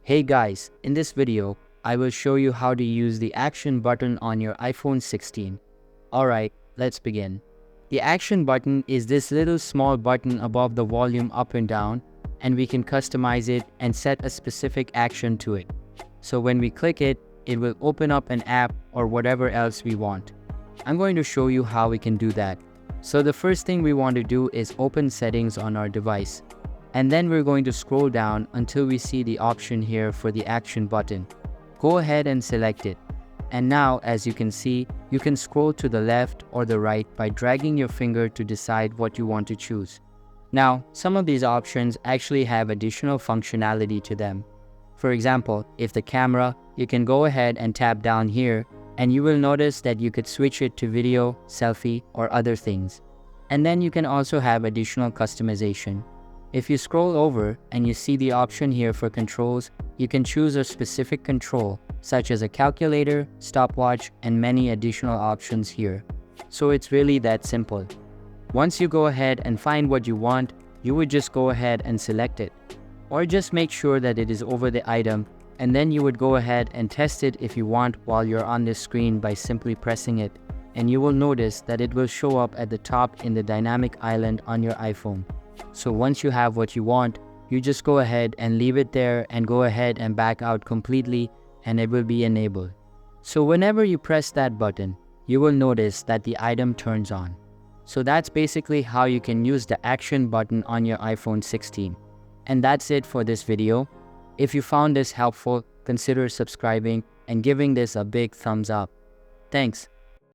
Hey guys, in this video, I will show you how to use the action button on your iPhone 16. Alright, let's begin. The action button is this little small button above the volume up and down, and we can customize it and set a specific action to it. So when we click it, it will open up an app or whatever else we want. I'm going to show you how we can do that. So the first thing we want to do is open settings on our device. And then we're going to scroll down until we see the option here for the action button. Go ahead and select it. And now, as you can see, you can scroll to the left or the right by dragging your finger to decide what you want to choose. Now, some of these options actually have additional functionality to them. For example, if the camera, you can go ahead and tap down here, and you will notice that you could switch it to video, selfie, or other things. And then you can also have additional customization. If you scroll over and you see the option here for controls, you can choose a specific control, such as a calculator, stopwatch, and many additional options here. So it's really that simple. Once you go ahead and find what you want, you would just go ahead and select it. Or just make sure that it is over the item, and then you would go ahead and test it if you want while you're on this screen by simply pressing it. And you will notice that it will show up at the top in the dynamic island on your iPhone. So once you have what you want, you just go ahead and leave it there and go ahead and back out completely, and it will be enabled. So whenever you press that button, you will notice that the item turns on. So that's basically how you can use the action button on your iPhone 16. And that's it for this video. If you found this helpful, consider subscribing and giving this a big thumbs up. Thanks.